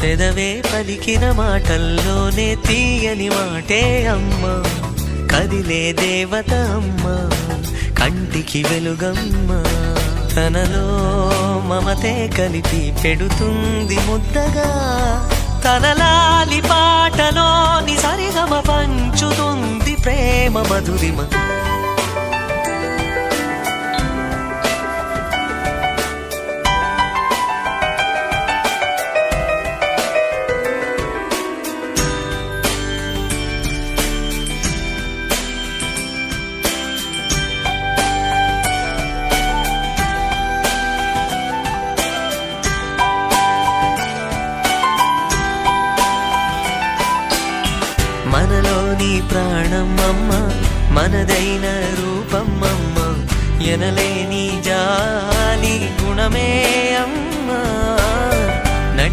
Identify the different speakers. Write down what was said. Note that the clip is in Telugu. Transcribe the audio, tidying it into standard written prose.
Speaker 1: పెదవే పలికిన మాటల్లోనే తీయని మాటే అమ్మా, కదిలే దేవత అమ్మా, కంటికి వెలుగమ్మా. తనలో మమతే కలిపి పెడుతుంది ముద్దగా, తనలాలి పాటలోని సరిగమ పంచుతుంది ప్రేమ మధురిమ. మనలోని ప్రాణం అమ్మ, మనదైన రూపం అమ్మ, ఎనలేని జాలి గుణమే అమ్మ.